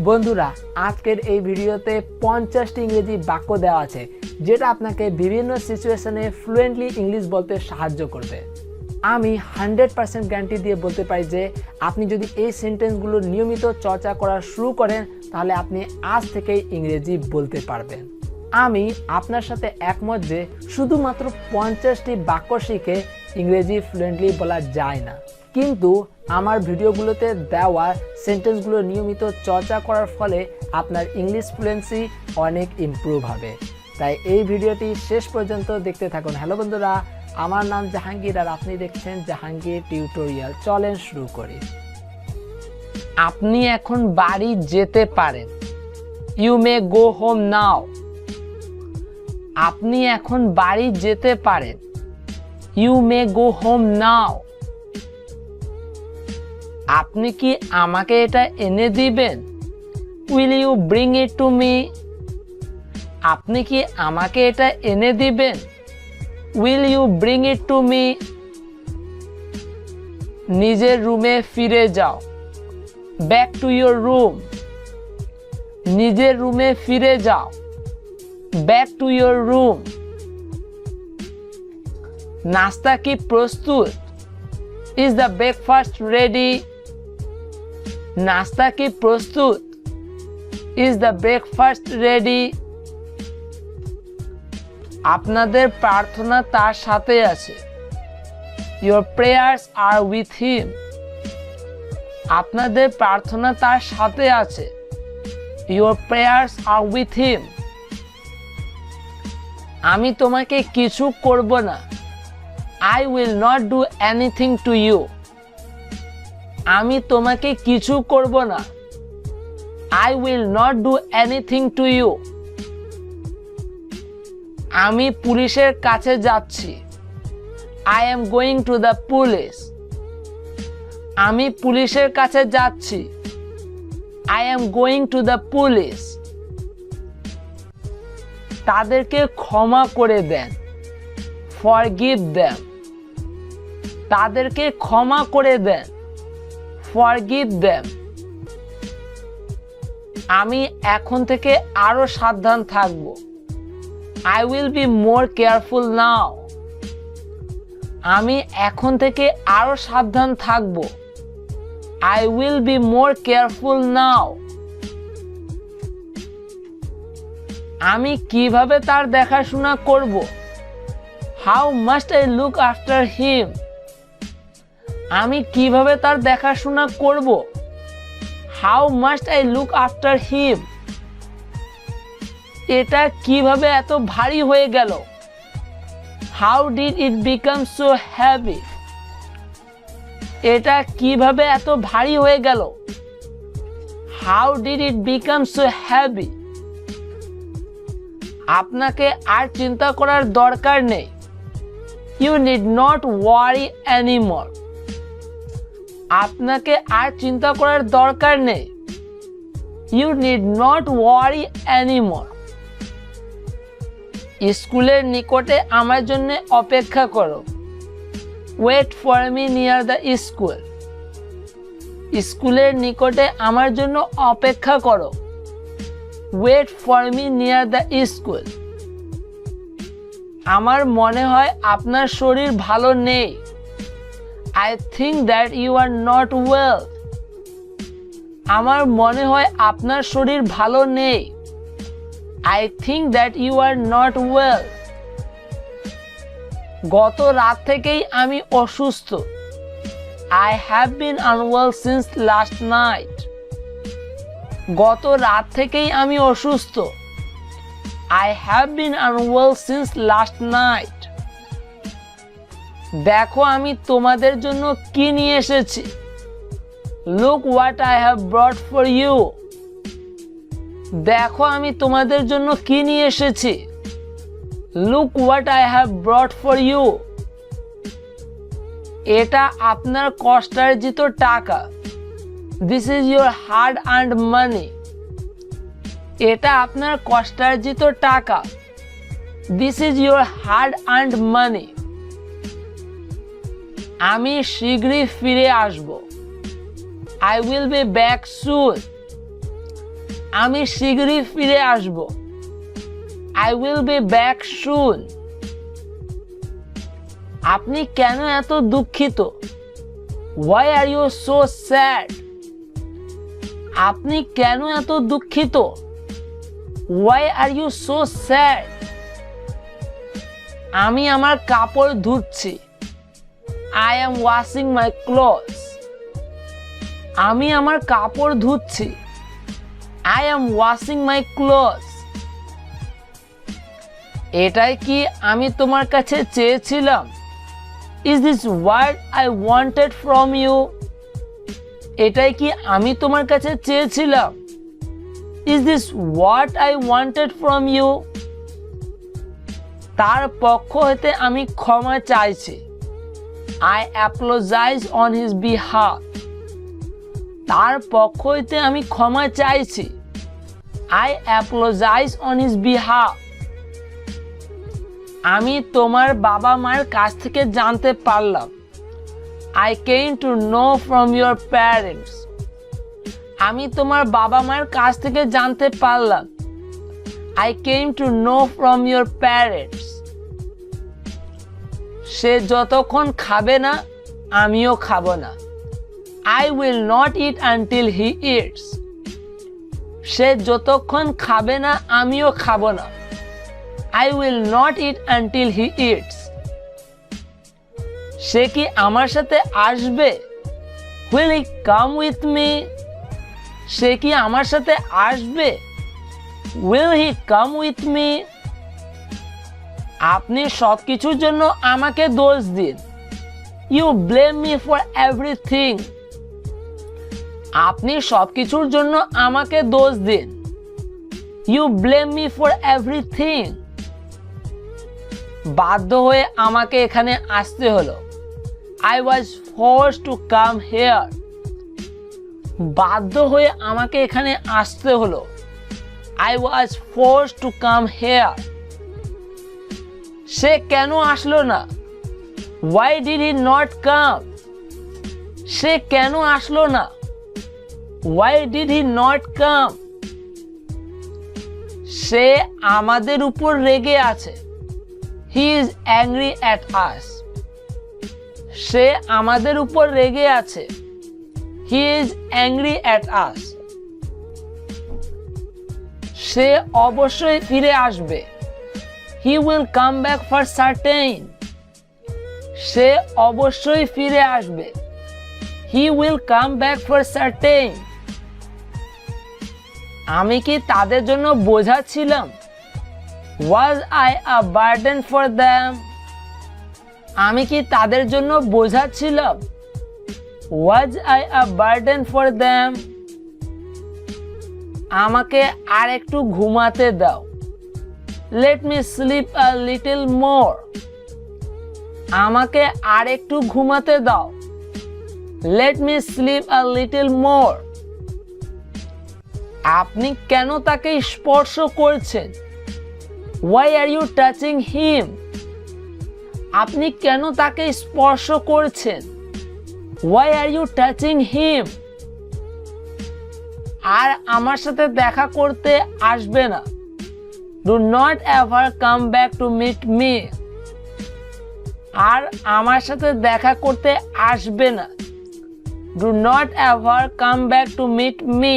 বন্ধুরা আজকের এই ভিডিওতে 50টি ইংরেজি বাক্য দেওয়া আছে যেটা আপনাকে বিভিন্ন সিচুয়েশনে ফ্লুয়েন্টলি ইংলিশ বলতে সাহায্য করবে। আমি 100% গ্যারান্টি দিয়ে বলতে পারি যে আপনি যদি এই সেন্টেন্সগুলো নিয়মিত চর্চা করা শুরু করেন তাহলে আপনি আজ থেকেই ইংরেজি বলতে পারবেন। আমি আপনার সাথে একমত যে শুধুমাত্র 50টি বাক্য শিখে ইংরেজি ফ্লুয়েন্টলি বলা যায় না, কিন্তু আমার ভিডিওগুলোতে দেওয়া সেন্টেন্সগুলো নিয়মিত চর্চা করার ফলে আপনার ইংলিশ ফ্লুয়েন্সি অনেক ইমপ্রুভ হবে। তাই এই ভিডিওটি শেষ পর্যন্ত দেখতে থাকুন। হ্যালো বন্ধুরা, আমার নাম জাহাঙ্গীর আর আপনি দেখছেন জাহাঙ্গীর টিউটোরিয়াল। চলেন শুরু করি। আপনি এখন বাড়ি যেতে পারেন। You may go home now. আপনি এখন বাড়ি যেতে পারেন। You may go home now. আপনি কি আমাকে এটা এনে দিবেন? Will you bring it to me? আপনি কি আমাকে এটা এনে দিবেন? Will you bring it to me? নিজের রুমে ফিরে যাও। Back to your room. নিজের রুমে ফিরে যাও। Back to your room. নাস্তা কি প্রস্তুত? Is the breakfast ready? নাস্তা কি প্রস্তুত? Is the breakfast ready? আপনাদের প্রার্থনা তার সাথে আছে। Your prayers are with him. আপনাদের প্রার্থনা তার সাথে আছে। Your prayers are with him. আমি তোমাকে কিছু করব না। I will not do anything to you. আমি তোমাকে কিছু করব না। I will not do anything to you. আমি পুলিশের কাছে যাচ্ছি। I am going to the police. আমি পুলিশের কাছে যাচ্ছি। I am going to the police. তাদেরকে ক্ষমা করে দেন। Forgive them. তাদেরকে ক্ষমা করে দেন। Forgive them. আমি এখন থেকে আরো সাবধান থাকব। I will be more careful now. আমি এখন থেকে আরো সাবধান থাকব। I will be more careful now. আমি কিভাবে তার দেখাশোনা করব? How must I look after him? আমি কিভাবে তার দেখাশোনা করব? How must I look after him? এটা কিভাবে এত ভারী হয়ে গেল? How did it become so heavy? এটা কিভাবে এত ভারী হয়ে গেল? How did it become so heavy? আপনাকে আর চিন্তা করার দরকার নেই। You need not worry anymore. আপনাকে আর চিন্তা করার দরকার নেই। You need not worry anymore. স্কুলের নিকটে আমার জন্য অপেক্ষা করো। Wait for me near the school. স্কুলের নিকটে আমার জন্য অপেক্ষা করো। Wait for me near the school. আমার মনে হয় আপনার শরীর ভালো নেই। I think that you are not well. আমার মনে হয় আপনার শরীর ভালো নেই। I think that you are not well. গত রাত থেকেই আমি অসুস্থ। I have been unwell since last night. গত রাত থেকেই আমি অসুস্থ। I have been unwell since last night. দেখো আমি তোমাদের জন্য কি নিয়ে এসেছি। Look what I have brought for you. দেখো আমি তোমাদের জন্য কি নিয়ে এসেছি। Look what I have brought for you. এটা আপনার কষ্টার্জিত টাকা। This is your hard earned money. এটা আপনার কষ্টার্জিত টাকা। This is your hard earned money. আমি শীঘ্রই ফিরে আসব। I will be back soon. আমি শীঘ্রই ফিরে আসব। I will be back soon. আপনি কেন এত দুঃখিত? Why are you so sad? আপনি কেন এত দুঃখিত? Why are you so sad? আমি আমার কাপড় ধুচ্ছি। I am washing my clothes. আমি আমার কাপড় ধুচ্ছি। I am washing my clothes. এটাই কি আমি তোমার কাছে চেয়েছিলাম? Is this what I wanted from you? এটাই কি আমি তোমার কাছে চেয়েছিলাম? Is this what I wanted from you? তার পক্ষ হতে আমি ক্ষমা চাইছি। I apologize on his behalf. তার পক্ষ হতে আমি ক্ষমা চাইছি। I apologize on his behalf. আমি তোমার বাবা মায়ের কাছ থেকে জানতে পারলাম। I came to know from your parents. আমি তোমার বাবা মায়ের কাছ থেকে জানতে পারলাম। I came to know from your parents. সে যতক্ষণ খাবে না আমিও খাবো না। I will not eat until he eats. সে যতক্ষণ খাবে না আমিও খাবো না। I will not eat until he eats. সে কি আমার সাথে আসবে? Will he come with me? সে কি আমার সাথে আসবে? Will he come with me? আপনি সবকিছুর জন্য আমাকে দোষ দিন। You blame me for everything. আপনি সবকিছুর জন্য আমাকে দোষ দিন। You blame me for everything. বাধ্য হয়ে আমাকে এখানে আসতে হলো। I was forced to come here. বাধ্য হয়ে আমাকে এখানে আসতে হলো। I was forced to come here. সে কেন আসলো না? Why did he not come? সে কেন আসলো না? Why did he not come? সে আমাদের উপর রেগে আছে। He is angry at us. সে আমাদের উপর রেগে আছে। He is angry at us. সে অবশ্যই ফিরে আসবে। He will come back for certain. সে অবশ্যই ফিরে আসবে। He will come back for certain. আমি কি তাদের জন্য বোঝা ছিলাম? Was I a burden for them? আমি কি তাদের জন্য বোঝা ছিলাম? Was I a burden for them? আমাকে আর একটু ঘুমাতে দাও। Let me sleep a little more. আমাকে আর একটু ঘুমাতে দাও। Let me sleep a little more. আপনি কেন তাকে স্পর্শ করছেন? Why are you touching him? আপনি কেন তাকে স্পর্শ করছেন? Why are you touching him? আর আমার সাথে দেখা করতে আসবে না। Do not ever come back to meet me. আর আমার সাথে দেখা করতে আসবে না। Do not ever come back to meet me.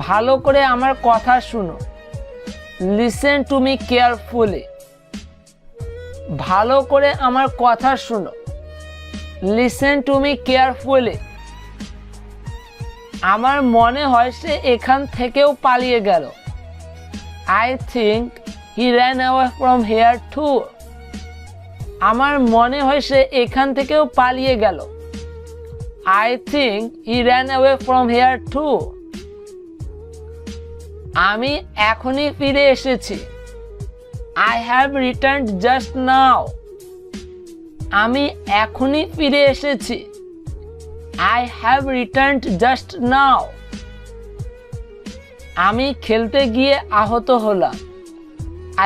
ভালো করে আমার কথা শুনো। Listen to me carefully. ভালো করে আমার কথা শুনো। Listen to me carefully. আমার মনে হয় সে এখান থেকেও পালিয়ে গেল। I think he ran away from here too. আমার মনে হয় সে এখান থেকেও পালিয়ে গেল। I think he ran away from here too. আমি এখনই ফিরে এসেছি। I have returned just now. আমি এখনই ফিরে এসেছি। I have returned just now. আমি খেলতে গিয়ে আহত হলাম।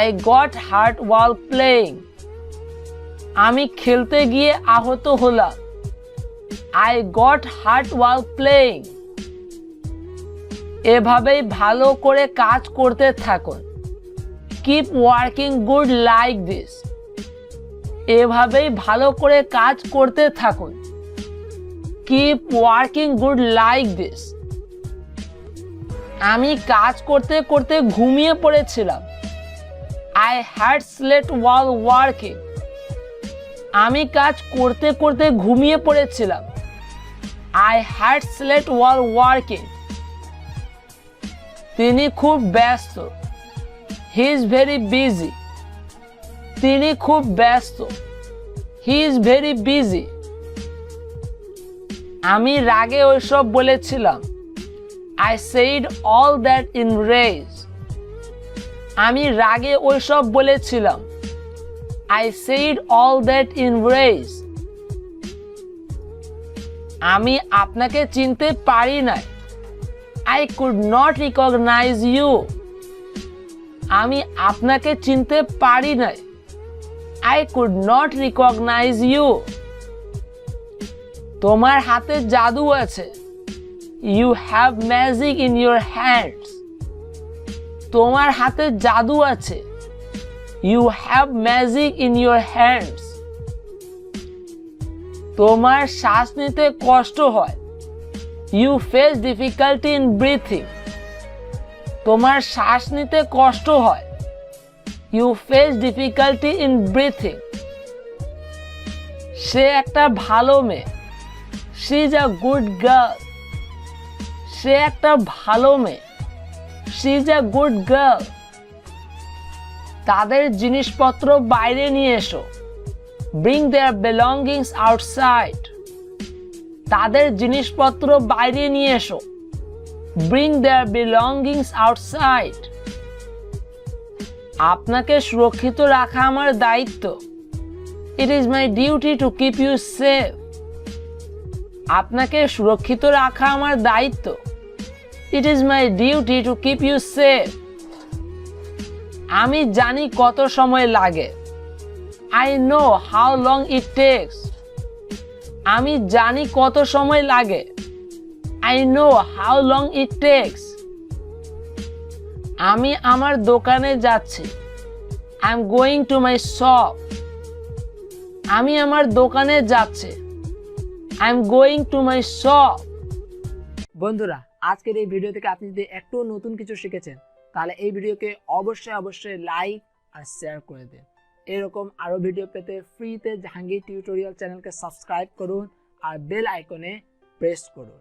I got hurt while playing. আমি খেলতে গিয়ে আহত হলাম। I got hurt while playing. এভাবেই ভালো করে কাজ করতে থাকুন। Keep working good like this. এভাবেই ভালো করে কাজ করতে থাকুন। Keep working good like this. আমি কাজ করতে করতে ঘুমিয়ে পড়েছিলাম। I had slept while working. আমি কাজ করতে করতে ঘুমিয়ে পড়েছিলাম। I had slept while working. তিনি খুব ব্যস্ত। He is very busy. তিনি খুব ব্যস্ত। He is very busy. আমি রাগে ওইসব বলেছিলাম। I said all that in rage. আমি রাগে ওইসব বলেছিলাম। I said all that in rage. আমি আপনাকে চিনতে পারি নাই। I could not recognize you. আমি আপনাকে চিনতে পারি নাই। I could not recognize you. তোমার হাতে জাদু আছে। You have magic in your hands. তোমার হাতে জাদু আছে। You have magic in your hands. তোমার শ্বাস নিতে কষ্ট হয়। You face difficulty in breathing. তোমার শ্বাস নিতে কষ্ট হয়। You face difficulty in breathing. সে একটা ভালো মেয়ে। She is a good girl. সে একটা ভালো মেয়ে। She is a good girl. তাদের জিনিসপত্র বাইরে নিয়ে এসো। Bring their belongings outside. তাদের জিনিসপত্র বাইরে নিয়ে এসো। Bring their belongings outside. আপনাকে সুরক্ষিত রাখা আমার দায়িত্ব। It is my duty to keep you safe. আপনাকে সুরক্ষিত রাখা আমার দায়িত্ব। It is my duty to keep you safe. আমি জানি কত সময় লাগে। I know how long it takes. আমি জানি কত সময় লাগে। I know how long it takes. আমি আমার দোকানে যাচ্ছি। I'm going to my shop. আমি আমার দোকানে যাচ্ছি। I'm going to my shop. বন্ধুরা, আজকের এই ভিডিও থেকে আপনি যদি একটু নতুন কিছু শিখেছেন তাহলে এই ভিডিওকে অবশ্যই লাইক আর শেয়ার করে দিন। এরকম আরো ভিডিও পেতে ফ্রিতে জাহাঙ্গীর টিউটোরিয়াল চ্যানেলকে সাবস্ক্রাইব করুন আর বেল আইকনে প্রেস করুন।